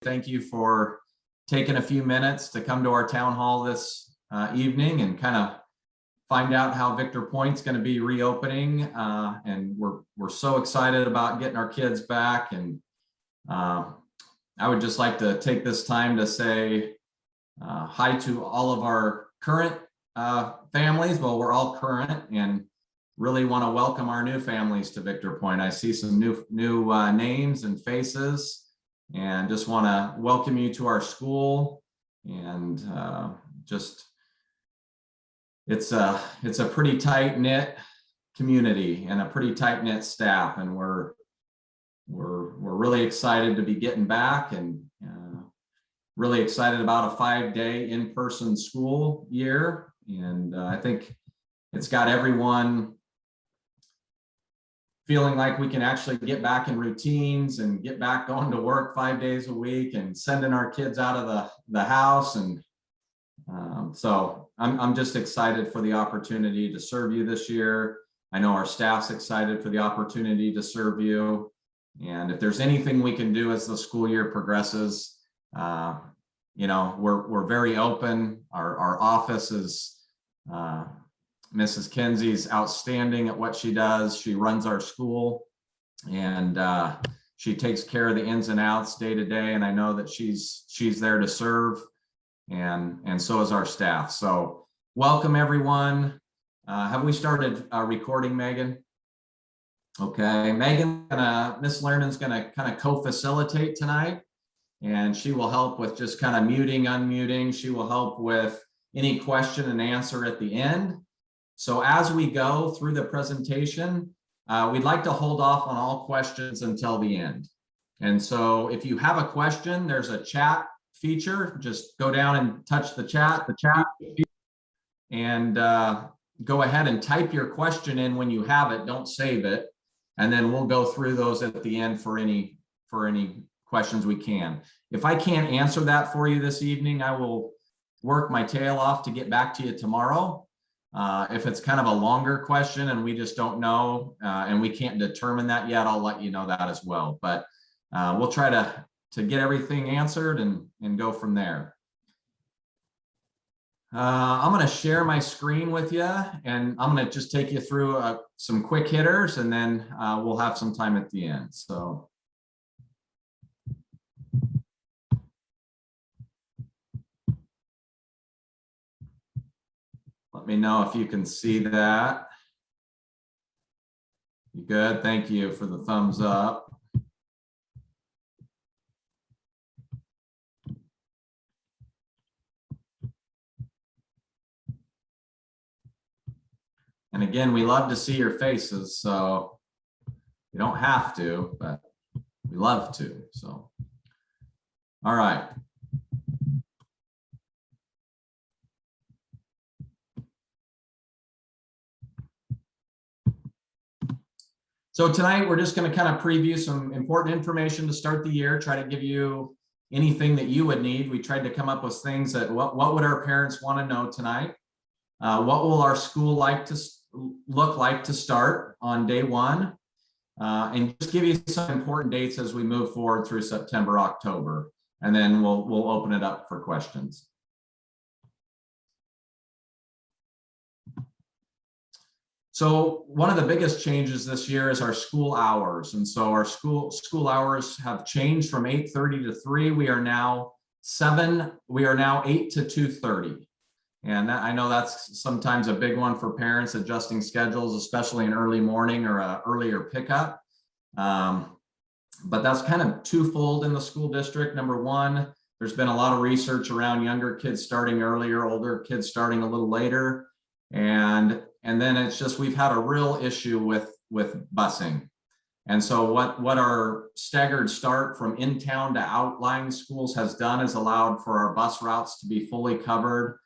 Thank you for taking a few minutes to come to our town hall this evening and kind of find out how Victor Point's going to be reopening. And we're so excited about getting our kids back. And I would just like to take this time to say hi to all of our current families. Well, we're all current, and really want to welcome our new families to Victor Point. I see some new names and faces, and just want to welcome you to our school. And it's a pretty tight-knit community and a pretty tight-knit staff, and we're really excited to be getting back, and really excited about a 5-day in-person school year. And I think it's got everyone feeling like we can actually get back in routines and get back going to work 5 days a week and sending our kids out of the house. And so I'm just excited for the opportunity to serve you this year. I know our staff's excited for the opportunity to serve you. And if there's anything we can do as the school year progresses, we're very open. Our office is Mrs. Kenzie's outstanding at what she does. She runs our school, and she takes care of the ins and outs day to day. And I know that she's there to serve, and so is our staff. So welcome, everyone. Have we started recording, Megan? Okay, Miss Lerman's gonna kind of co-facilitate tonight, and she will help with just kind of muting, unmuting. She will help with any question and answer at the end. So as we go through the presentation, we'd like to hold off on all questions until the end. And so if you have a question, there's a chat feature. Just go down and touch the chat, and go ahead and type your question in when you have it. Don't save it. And then we'll go through those at the end for any questions we can. If I can't answer that for you this evening, I will work my tail off to get back to you tomorrow. If it's kind of a longer question and we just don't know and we can't determine that yet, I'll let you know that as well. But we'll try to get everything answered and go from there. I'm going to share my screen with you, and I'm going to just take you through some quick hitters, and then we'll have some time at the end. So let me know if you can see that. You good? Thank you for the thumbs up. And again, we love to see your faces, so you don't have to, but we love to. So, all right. So tonight we're just going to kind of preview some important information to start the year, try to give you anything that you would need. We tried to come up with things that what would our parents want to know tonight? What will our school look like to start on day one? And just give you some important dates as we move forward through September, October, and then we'll open it up for questions. So one of the biggest changes this year is our school hours. And so our school hours have changed from 8:30 to 3. We are now 8 to 2:30. And I know that's sometimes a big one for parents, adjusting schedules, especially in early morning or an earlier pickup. But that's kind of twofold in the school district. Number one, there's been a lot of research around younger kids starting earlier, older kids starting a little later. And then it's just, we've had a real issue with busing. And so what our staggered start from in-town to outlying schools has done is allowed for our bus routes to be fully covered.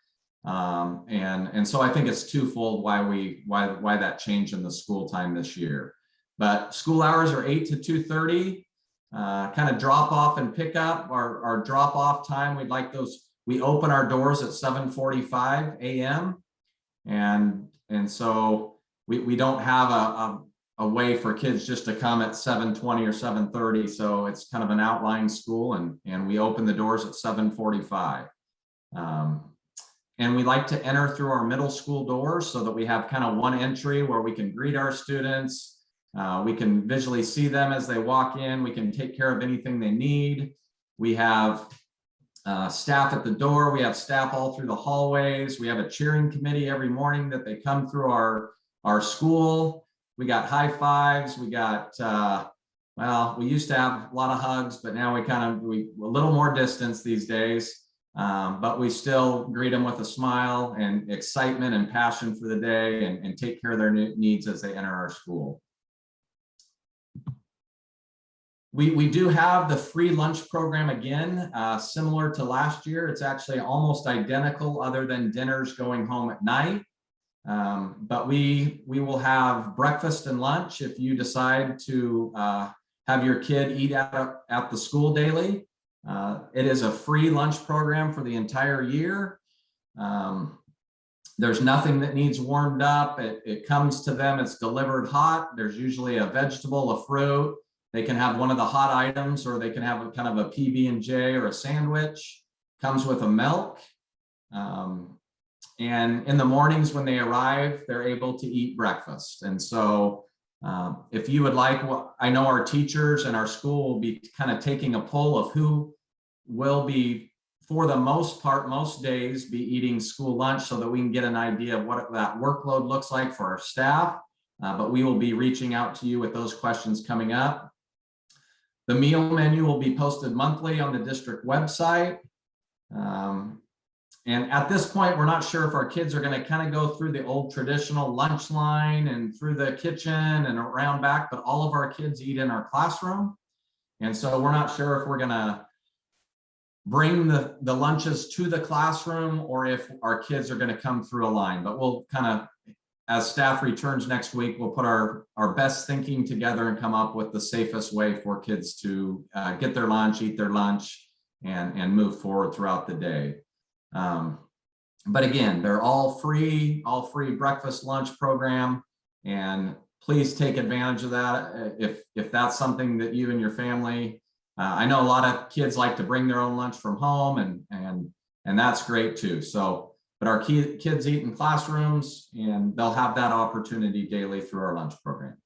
And so I think it's twofold why that change in the school time this year. But school hours are 8 to 2:30. Kind of drop off and pick up. Our drop off time, we open our doors at 7:45 a.m. And so we don't have a way for kids just to come at 7:20 or 7:30. So it's kind of an outlying school, and we open the doors at 7:45. And we like to enter through our middle school doors so that we have kind of one entry where we can greet our students. We can visually see them as they walk in. We can take care of anything they need. We have staff at the door. We have staff all through the hallways. We have a cheering committee every morning that they come through our school. We got high fives. We got, well, we used to have a lot of hugs, but now we a little more distance these days. But we still greet them with a smile and excitement and passion for the day, and take care of their needs as they enter our school. We do have the free lunch program again, similar to last year. It's actually almost identical other than dinners going home at night. But we will have breakfast and lunch if you decide to have your kid eat at the school daily. It is a free lunch program for the entire year. There's nothing that needs warmed up. It comes to them, it's delivered hot. There's usually a vegetable, a fruit. They can have one of the hot items, or they can have kind of a PB&J or a sandwich. Comes with a milk. And in the mornings when they arrive, they're able to eat breakfast. And so if you would like, I know our teachers and our school will be kind of taking a poll of who will be, for the most part, most days, be eating school lunch, so that we can get an idea of what that workload looks like for our staff. But we will be reaching out to you with those questions coming up. The meal menu will be posted monthly on the district website. And at this point, we're not sure if our kids are going to kind of go through the old traditional lunch line and through the kitchen and around back, but all of our kids eat in our classroom. And so we're not sure if we're going to bring the lunches to the classroom, or if our kids are going to come through a line. But we'll kind of, as staff returns next week, we'll put our best thinking together and come up with the safest way for kids to get their lunch, eat their lunch, and move forward throughout the day. But again, they're all free breakfast, lunch program, and please take advantage of that if that's something that you and your family. I know a lot of kids like to bring their own lunch from home, and that's great too. So, but our kids eat in classrooms, and they'll have that opportunity daily through our lunch program.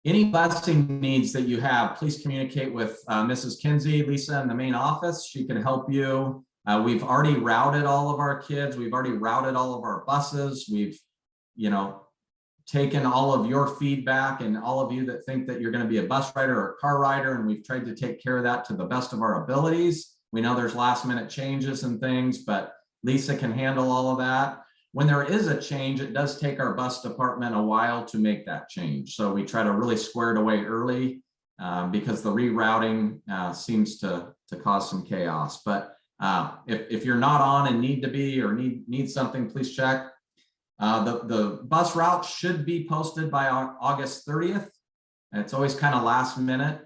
Any busing needs that you have, please communicate with Mrs. Kinsey, Lisa in the main office. She can help you. We've already routed all of our kids. We've already routed all of our buses. We've, taken all of your feedback, and all of you that think that you're going to be a bus rider or a car rider, and we've tried to take care of that to the best of our abilities. We know there's last minute changes and things, but Lisa can handle all of that. When there is a change, it does take our bus department a while to make that change. So we try to really square it away early because the rerouting seems to cause some chaos. But if you're not on and need to be, or need something, please check. The bus route should be posted by August 30th. It's always kind of last minute,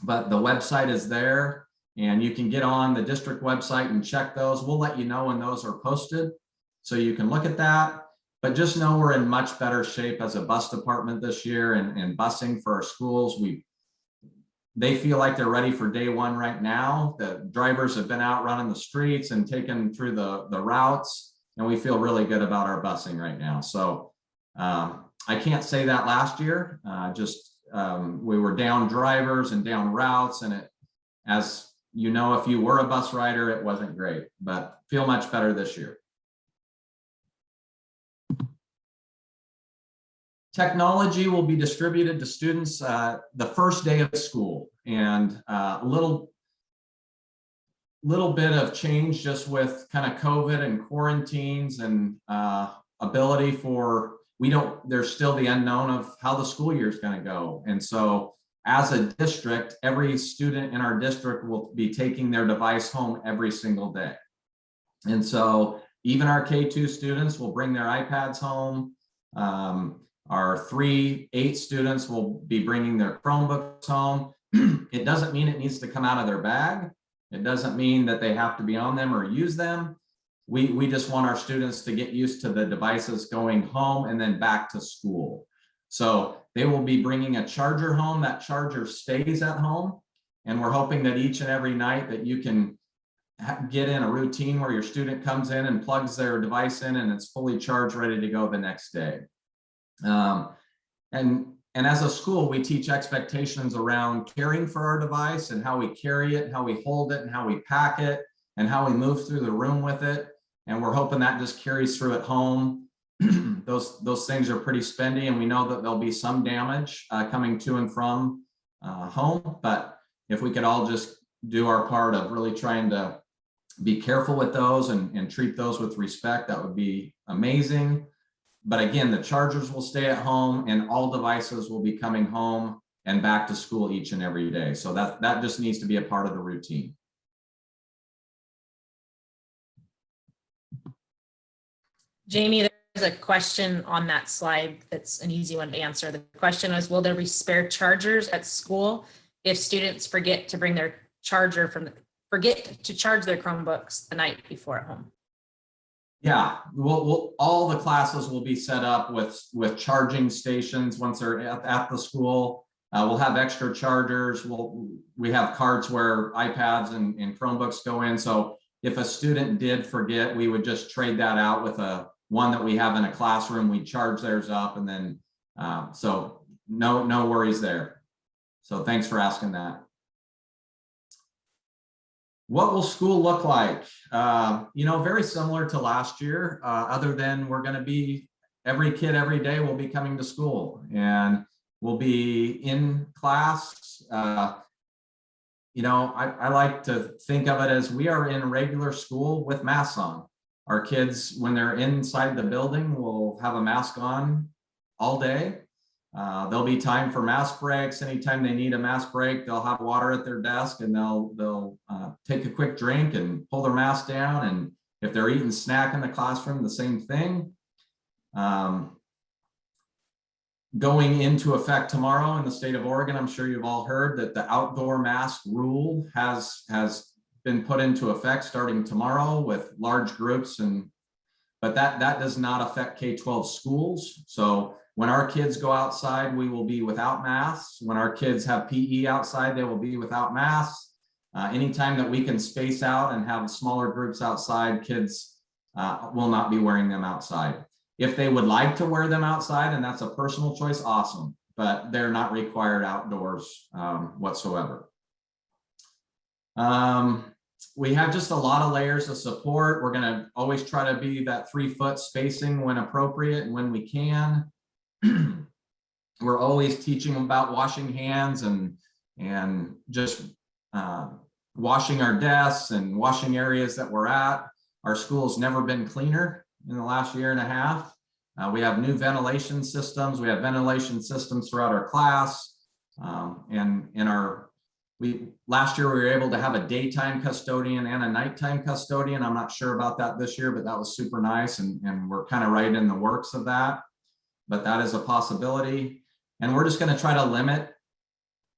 but the website is there, and you can get on the district website and check those. We'll let you know when those are posted, so you can look at that. But just know we're in much better shape as a bus department this year, and busing for our schools. They feel like they're ready for day one right now. The drivers have been out running the streets and taken through the routes, and we feel really good about our busing right now. So I can't say that last year. We were down drivers and down routes, and as you know, if you were a bus rider, it wasn't great, but feel much better this year. Technology will be distributed to students the first day of school, and a little bit of change just with kind of COVID and quarantines, and ability for, there's still the unknown of how the school year is going to go. And so as a district, every student in our district will be taking their device home every single day. And so even our K2 students will bring their iPads home. Our 3-8 students will be bringing their Chromebooks home. It doesn't mean it needs to come out of their bag. It doesn't mean that they have to be on them or use them. we just want our students to get used to the devices going home and then back to school. So they will be bringing a charger home. That charger stays at home. And we're hoping that each and every night that you can get in a routine where your student comes in and plugs their device in and it's fully charged, ready to go the next day. And as a school, we teach expectations around caring for our device and how we carry it, how we hold it, and how we pack it, and how we move through the room with it. And we're hoping that just carries through at home. Those things are pretty spendy, and we know that there'll be some damage coming to and from home. But if we could all just do our part of really trying to be careful with those and treat those with respect, that would be amazing. But again, the chargers will stay at home and all devices will be coming home and back to school each and every day. So that just needs to be a part of the routine. Jamie, there's a question on that slide that's an easy one to answer. The question was, will there be spare chargers at school if students forget to bring their charger forget to charge their Chromebooks the night before at home? Yeah, all the classes will be set up with charging stations once they're at the school. We'll have extra chargers. We have carts where iPads and Chromebooks go in. So if a student did forget, we would just trade that out with one that we have in a classroom. We charge theirs up, and then so no worries there. So thanks for asking that. What will school look like? Very similar to last year, other than we're going to be, every kid every day will be coming to school and we'll be in class. I like to think of it as we are in regular school with masks on. Our kids, when they're inside the building, will have a mask on all day. There'll be time for mask breaks. Anytime they need a mask break, they'll have water at their desk and they'll take a quick drink and pull their mask down. And if they're eating snack in the classroom, the same thing. Going into effect tomorrow in the state of Oregon, I'm sure you've all heard that the outdoor mask rule has been put into effect starting tomorrow with large groups, but that does not affect K-12 schools. So when our kids go outside, we will be without masks. When our kids have PE outside, they will be without masks. Anytime that we can space out and have smaller groups outside, kids will not be wearing them outside. If they would like to wear them outside, and that's a personal choice, awesome, but they're not required outdoors whatsoever. We have just a lot of layers of support. We're gonna always try to be that 3-foot spacing when appropriate and when we can. We're always teaching about washing hands and just washing our desks and washing areas that we're at. Our school's never been cleaner in the last year and a half. We have new ventilation systems. We have ventilation systems throughout our class. Last year we were able to have a daytime custodian and a nighttime custodian. I'm not sure about that this year, but that was super nice. And we're kind of right in the works of that, but that is a possibility. And we're just going to try to limit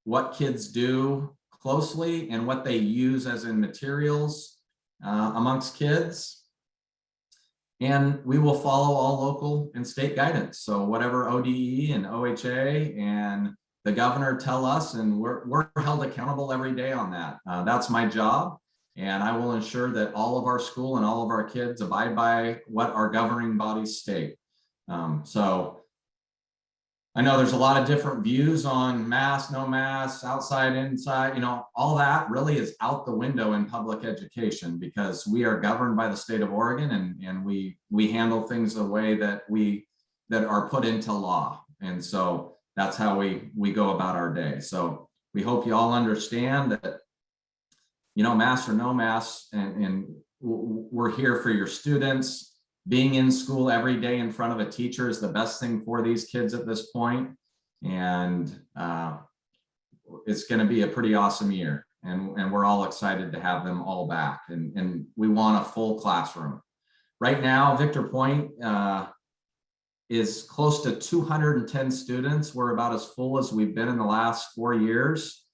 what kids do closely and what they use as in materials amongst kids. And we will follow all local and state guidance. So whatever ODE and OHA and the governor tell us, and we're held accountable every day on that. That's my job. And I will ensure that all of our school and all of our kids abide by what our governing bodies state. So I know there's a lot of different views on masks, no masks, outside, inside, all that really is out the window in public education because we are governed by the state of Oregon and we handle things the way that are put into law. And so that's how we go about our day. So we hope you all understand that, masks or no masks, and we're here for your students. Being in school every day in front of a teacher is the best thing for these kids at this point. And it's going to be a pretty awesome year. And we're all excited to have them all back. And we want a full classroom. Right now, Victor Point is close to 210 students. We're about as full as we've been in the last 4 years,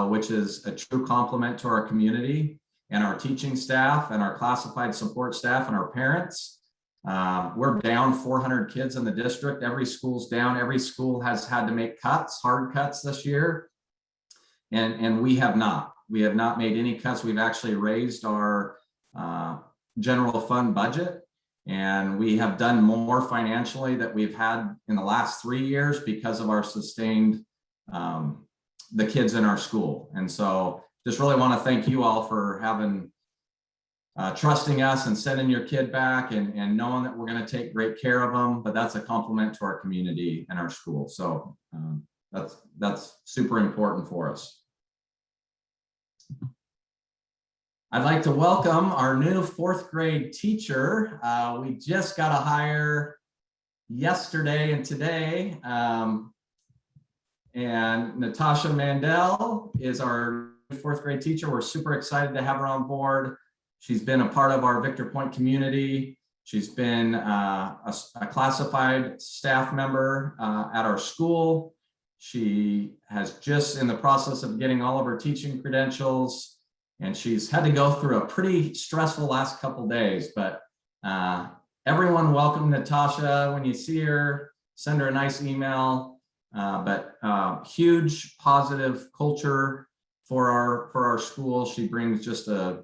which is a true compliment to our community. and our teaching staff and our classified support staff and our parents. We're down 400 kids in the district. Every school's down. Every school has had to make cuts, hard cuts this year. And we have not. We have not made any cuts. We've actually raised our general fund budget, and we have done more financially that we've had in the last 3 years because of our sustained the kids in our school. And so just really want to thank you all for having trusting us and sending your kid back and knowing that we're going to take great care of them. But that's a compliment to our community and our school. So that's super important for us. I'd like to welcome our new 4th grade teacher. We just got a hire yesterday and today. And Natasha Mandel is our 4th grade teacher. We're super excited to have her on board. She's been a part of our Victor Point community. She's been a classified staff member at our school. She has just in the process of getting all of her teaching credentials, and she's had to go through a pretty stressful last couple days, but everyone welcome Natasha. When you see her, send her a nice email, but huge positive culture for our school. She brings just a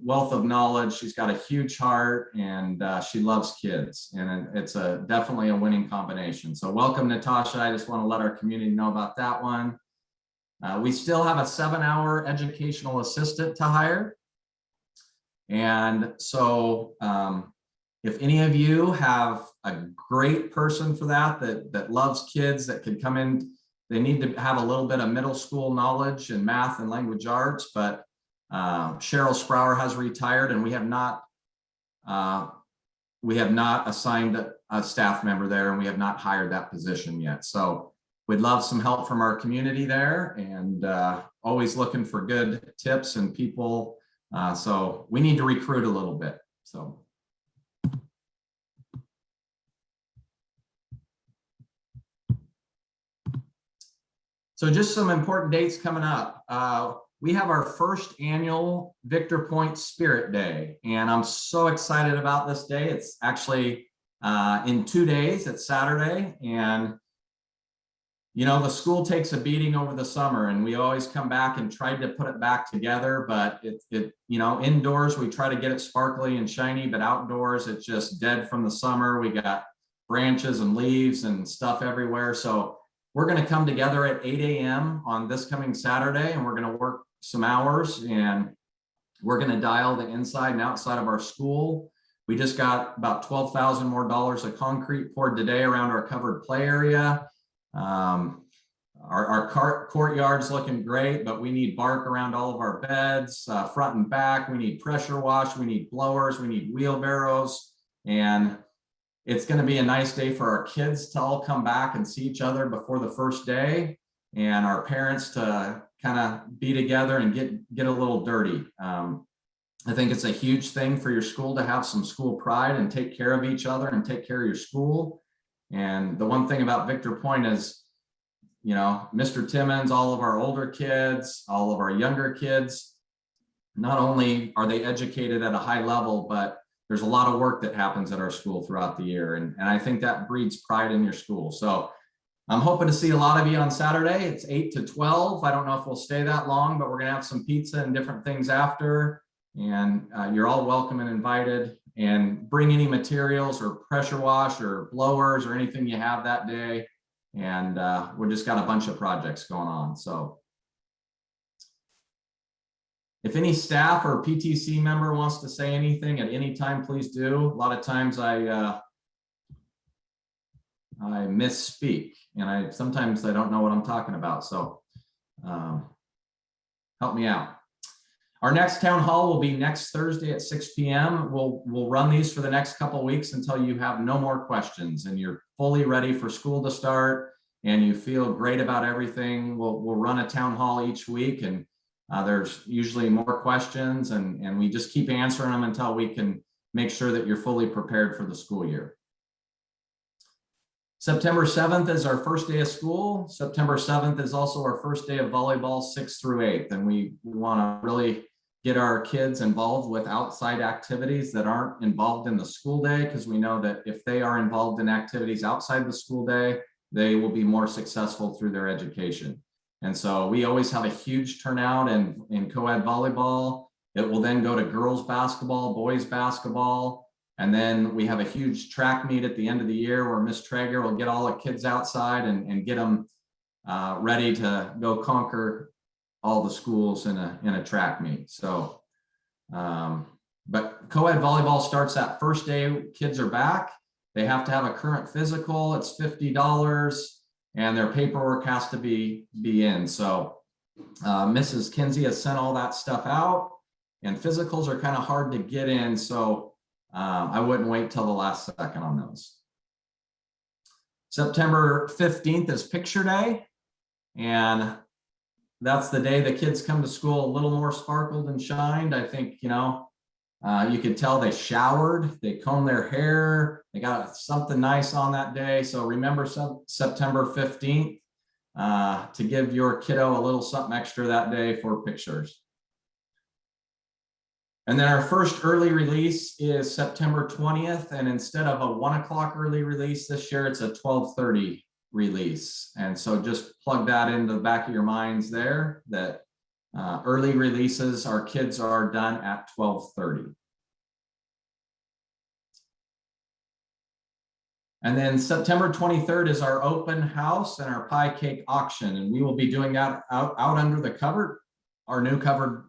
wealth of knowledge. She's got a huge heart, and she loves kids, and it's definitely a winning combination. So welcome, Natasha. I just want to let our community know about that one. We still have a 7-hour educational assistant to hire. And so if any of you have a great person for that loves kids, that could come in, they need to have a little bit of middle school knowledge in math and language arts, but Cheryl Sprower has retired, and we have not assigned a staff member there, and we have not hired that position yet. So we'd love some help from our community there, and always looking for good tips and people. So we need to recruit a little bit. So just some important dates coming up. We have our first annual Victor Point Spirit Day, and I'm so excited about this day. It's actually in 2 days. It's Saturday, and you know, the school takes a beating over the summer, and we always come back and try to put it back together, but you know, indoors we try to get it sparkly and shiny, but outdoors it's just dead from the summer. We got branches and leaves and stuff everywhere. So we're going to come together at 8 a.m. on this coming Saturday, and we're going to work some hours, and we're going to dial the inside and outside of our school. We just got about $12,000 more of concrete poured today around our covered play area. Our courtyard's looking great, but we need bark around all of our beds, front and back. We need pressure wash, we need blowers, we need wheelbarrows, and it's going to be a nice day for our kids to all come back and see each other before the first day, and our parents to kind of be together and get a little dirty. I think it's a huge thing for your school to have some school pride and take care of each other and take care of your school. And the one thing about Victor Point is, you know, Mr. Timmons, all of our older kids, all of our younger kids, not only are they educated at a high level, but there's a lot of work that happens at our school throughout the year. And I think that breeds pride in your school. So I'm hoping to see a lot of you on Saturday. It's 8 to 12. I don't know if we'll stay that long, but we're going to have some pizza and different things after. And you're all welcome and invited. And bring any materials or pressure wash or blowers or anything you have that day. And we just got a bunch of projects going on. So if any staff or PTC member wants to say anything at any time, please do. A lot of times I misspeak, and sometimes I don't know what I'm talking about. So help me out. Our next town hall will be next Thursday at 6 p.m. We'll run these for the next couple of weeks until you have no more questions and you're fully ready for school to start and you feel great about everything. We'll run a town hall each week, and there's usually more questions, and we just keep answering them until we can make sure that you're fully prepared for the school year. September 7th is our first day of school. September 7th is also our first day of volleyball, 6th through 8th. And we want to really get our kids involved with outside activities that aren't involved in the school day, because we know that if they are involved in activities outside the school day, they will be more successful through their education. And so we always have a huge turnout in co-ed volleyball. It will then go to girls basketball, boys basketball, and then we have a huge track meet at the end of the year where Miss Traeger will get all the kids outside and get them ready to go conquer all the schools in a track meet. So, but co-ed volleyball starts that first day kids are back. They have to have a current physical. It's $50 and their paperwork has to be in. So Mrs. Kinsey has sent all that stuff out, and physicals are kind of hard to get in. So I wouldn't wait till the last second on those. September 15th is picture day. And that's the day the kids come to school a little more sparkled and shined. I think, you know, you could tell they showered, they combed their hair, they got something nice on that day. So remember September 15th to give your kiddo a little something extra that day for pictures. And then our first early release is September 20th. And instead of a 1 o'clock early release this year, it's a 12:30 release. And so just plug that into the back of your minds there, that early releases, our kids are done at 12:30. And then September 23rd is our open house and our pie cake auction. And we will be doing that out under the covered, our new covered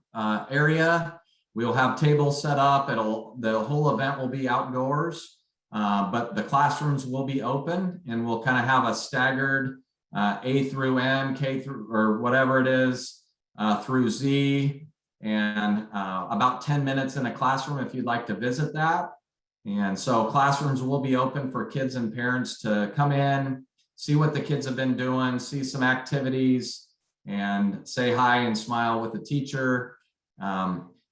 area. We'll have tables set up. The whole event will be outdoors. But the classrooms will be open, and we'll kind of have a staggered A through M, K through, or whatever it is, through Z, and about 10 minutes in a classroom if you'd like to visit that. And so classrooms will be open for kids and parents to come in, see what the kids have been doing, see some activities, and say hi and smile with the teacher.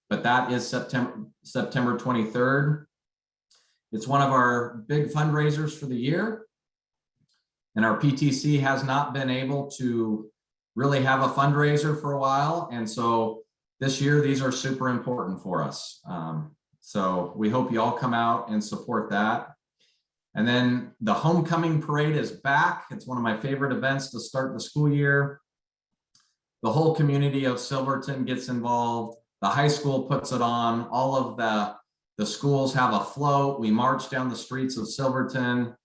But that is September 23rd. It's one of our big fundraisers for the year. And our PTC has not been able to really have a fundraiser for a while. And so this year, these are super important for us. So we hope you all come out and support that. And then the homecoming parade is back. It's one of my favorite events to start the school year. The whole community of Silverton gets involved. The high school puts it on. All of the schools have a float. We march down the streets of Silverton,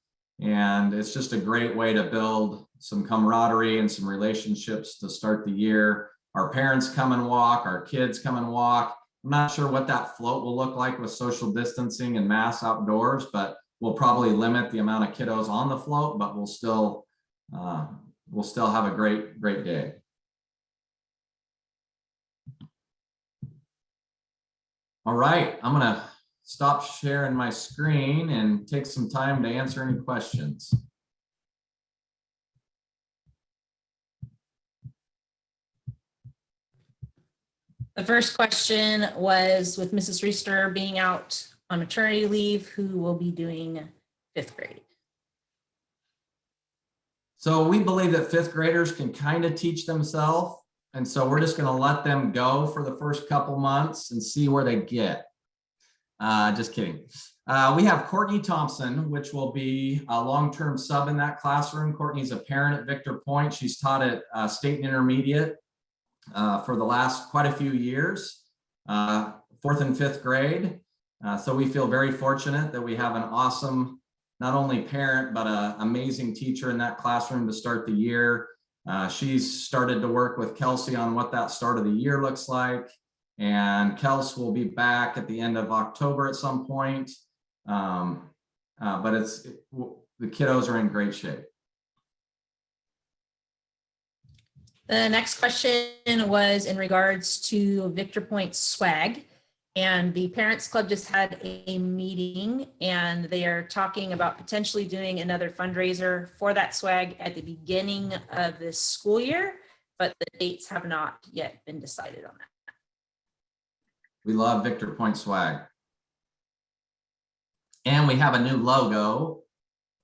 and it's just a great way to build some camaraderie and some relationships to start the year. Our parents come and walk, our kids come and walk. I'm not sure what that float will look like with social distancing and mass outdoors, but we'll probably limit the amount of kiddos on the float, but we'll still have a great day. All right, I'm gonna stop sharing my screen and take some time to answer any questions. The first question was, with Mrs. Reister being out on maternity leave, who will be doing 5th grade? So we believe that 5th graders can kind of teach themselves. And so we're just going to let them go for the first couple months and see where they get. Just kidding. We have Courtney Thompson, which will be a long-term sub in that classroom. Courtney's a parent at Victor Point. She's taught at State and Intermediate for the last quite a few years, 4th and 5th grade. So we feel very fortunate that we have an awesome, not only parent, but an amazing teacher in that classroom to start the year. She's started to work with Kelsey on what that start of the year looks like. And Kels will be back at the end of October at some point. But the kiddos are in great shape. The next question was in regards to Victor Point swag. And the Parents Club just had a meeting, and they are talking about potentially doing another fundraiser for that swag at the beginning of this school year, but the dates have not yet been decided on that. We love Victor Point swag. And we have a new logo,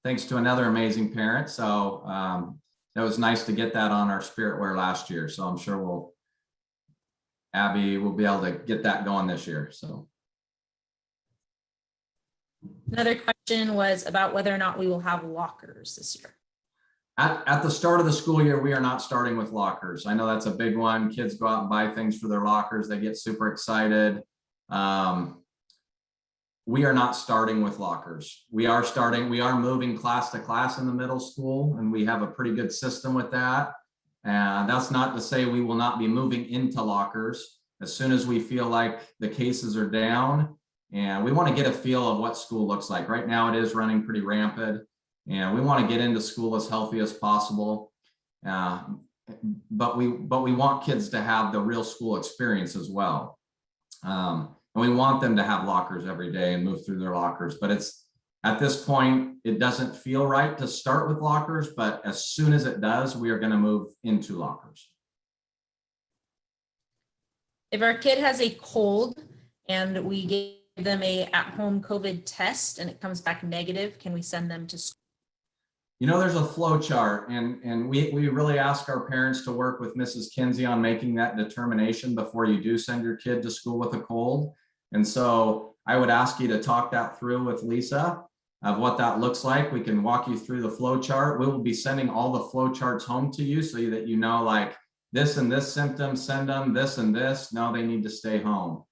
thanks to another amazing parent. So that was nice to get that on our Spirit Wear last year. So I'm sure we'll Abby will be able to get that going this year. So Another question was about whether or not we will have lockers this year. at the start of the school year, we are not starting with lockers. I know that's a big one. Kids go out and buy things for their lockers. They get super excited. We are not starting with lockers. We are moving class to class in the middle school, and we have a pretty good system with that. And that's not to say we will not be moving into lockers as soon as we feel like the cases are down. And we want to get a feel of what school looks like. Right now it is running pretty rampant, and we want to get into school as healthy as possible. But we want kids to have the real school experience as well. And we want them to have lockers every day and move through their lockers. But at this point, it doesn't feel right to start with lockers, but as soon as it does, we are going to move into lockers. If our kid has a cold and we give them a at-home COVID test and it comes back negative, can we send them to school? You know, there's a flow chart, and we really ask our parents to work with Mrs. Kinsey on making that determination before you do send your kid to school with a cold. And so I would ask you to talk that through with Lisa of what that looks like. We can walk you through the flow chart. We will be sending all the flow charts home to you so that you know, like, this and this symptom, send them this and this. No, they need to stay home.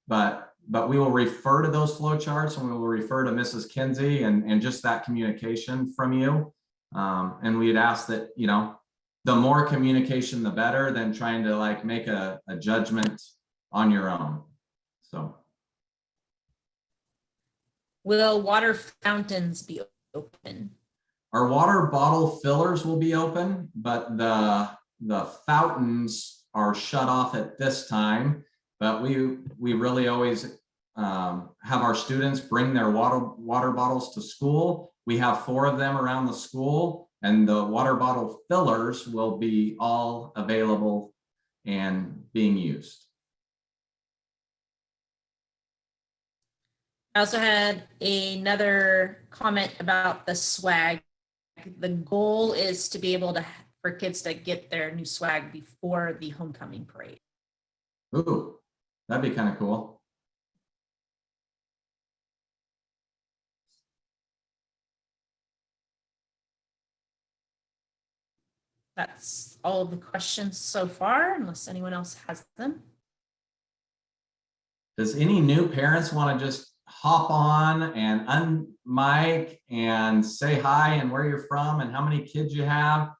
But we will refer to those flow charts, and we will refer to Mrs. Kinsey and just that communication from you. And we'd ask that, you know, the more communication, the better than trying to like make a judgment on your own. So. Will water fountains be open? Our water bottle fillers will be open, but the fountains are shut off at this time. But we really always have our students bring their water bottles to school. We have 4 of them around the school, and the water bottle fillers will be all available and being used. I also had another comment about the swag. The goal is to be able for kids to get their new swag before the homecoming parade. Ooh, that'd be kind of cool. That's all of the questions so far, unless anyone else has them. Does any new parents want to just hop on and unmic and say hi and where you're from and how many kids you have?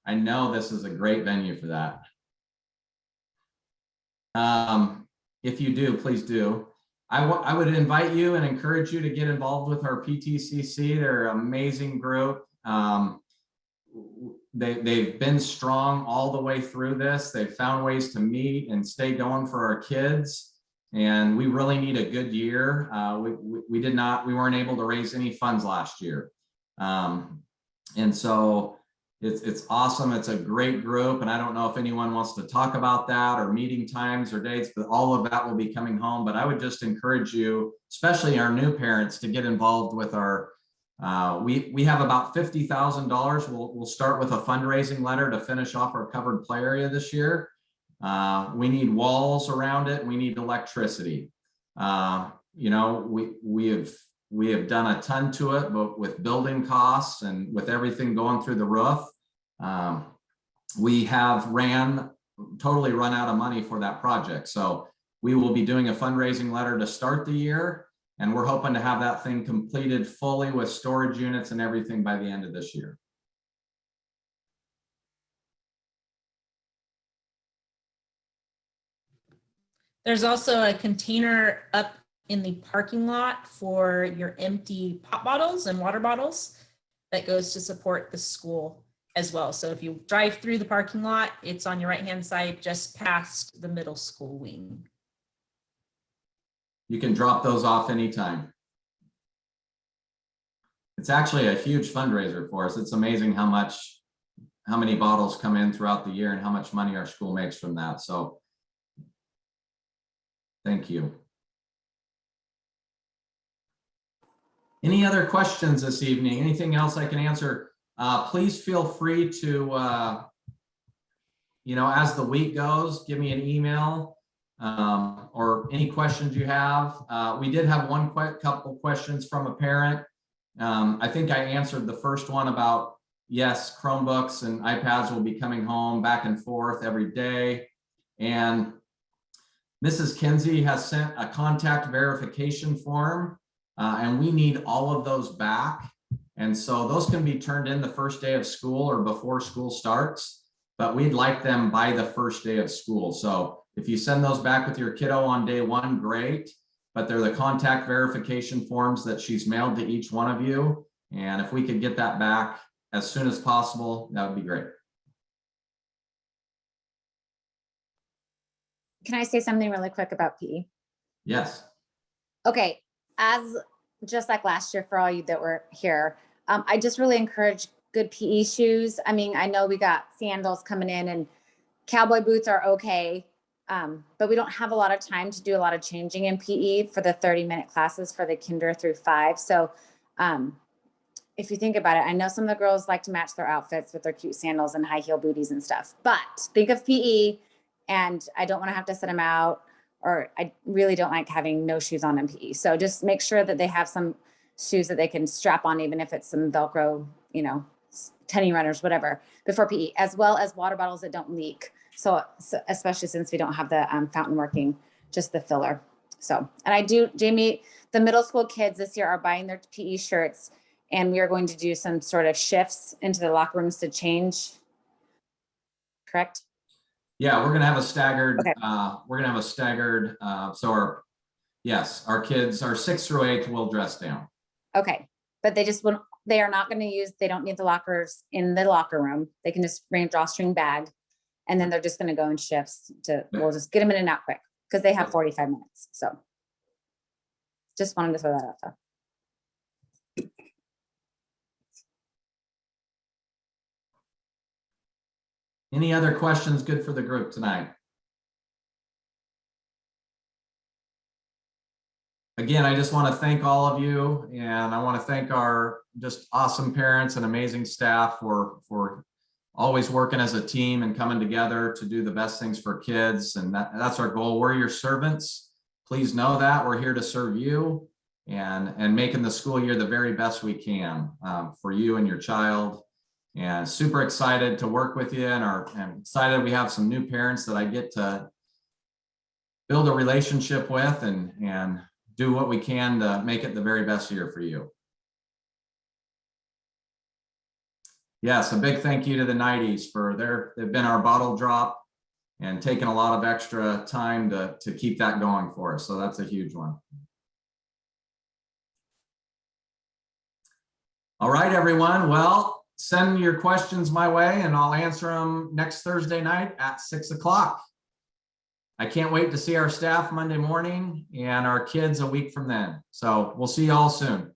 I know this is a great venue for that. If you do, please do. I would invite you and encourage you to get involved with our PTCC. They're an amazing group. They've been strong all the way through this. They've found ways to meet and stay going for our kids. And we really need a good year. We weren't able to raise any funds last year. And so it's awesome. It's a great group. And I don't know if anyone wants to talk about that or meeting times or dates, but all of that will be coming home. But I would just encourage you, especially our new parents, to get involved with our, we have about $50,000. We'll start with a fundraising letter to finish off our covered play area this year. We need walls around it. We need electricity. You know, we have done a ton to it, but with building costs and with everything going through the roof, we have totally run out of money for that project. So we will be doing a fundraising letter to start the year, and we're hoping to have that thing completed fully with storage units and everything by the end of this year. There's also a container up in the parking lot for your empty pop bottles and water bottles that goes to support the school as well. So if you drive through the parking lot, it's on your right-hand side, just past the middle school wing. You can drop those off anytime. It's actually a huge fundraiser for us. It's amazing how many bottles come in throughout the year and how much money our school makes from that. So thank you. Any other questions this evening? Anything else I can answer? Please feel free to as the week goes, give me an email or any questions you have. We did have one couple questions from a parent. I think I answered the first one about, yes, Chromebooks and iPads will be coming home back and forth every day. And Mrs. Kinsey has sent a contact verification form, and we need all of those back. And so those can be turned in the first day of school or before school starts, but we'd like them by the first day of school. So if you send those back with your kiddo on day one, great, but they're the contact verification forms that she's mailed to each one of you. And if we could get that back as soon as possible, that would be great. Can I say something really quick about PE? Yes. Okay, as just like last year for all you that were here, I just really encourage good PE shoes. I mean, I know we got sandals coming in and cowboy boots are okay, but we don't have a lot of time to do a lot of changing in PE for the 30-minute classes for the kinder through 5. So if you think about it, I know some of the girls like to match their outfits with their cute sandals and high heel booties and stuff, but think of PE. And I don't want to have to set them out, or I really don't like having no shoes on in PE. So just make sure that they have some shoes that they can strap on, even if it's some Velcro, tenny runners, whatever, before PE, as well as water bottles that don't leak. So especially since we don't have the fountain working, just the filler. So, and Jamie, the middle school kids this year are buying their PE shirts, and we are going to do some sort of shifts into the locker rooms to change. Correct? Yeah, we're going to have a staggered, Okay. So our kids, our 6th through 8th will dress down. Okay, but they are not going to they don't need the lockers in the locker room. They can just bring a drawstring bag, and then they're just going to go in shifts we'll just get them in and out quick because they have 45 minutes. So just wanted to throw that out there. Any other questions good for the group tonight? Again, I just want to thank all of you, and I want to thank our just awesome parents and amazing staff for always working as a team and coming together to do the best things for kids. And that's our goal. We're your servants. Please know that we're here to serve you and making the school year the very best we can for you and your child. And super excited to work with you, and I'm excited we have some new parents that I get to build a relationship with and do what we can to make it the very best year for you. Yes, a big thank you to the Knighties they've been our bottle drop and taken a lot of extra time to keep that going for us. So that's a huge one. All right, everyone. Well, send your questions my way and I'll answer them next Thursday night at 6 o'clock. I can't wait to see our staff Monday morning and our kids a week from then. So we'll see you all soon.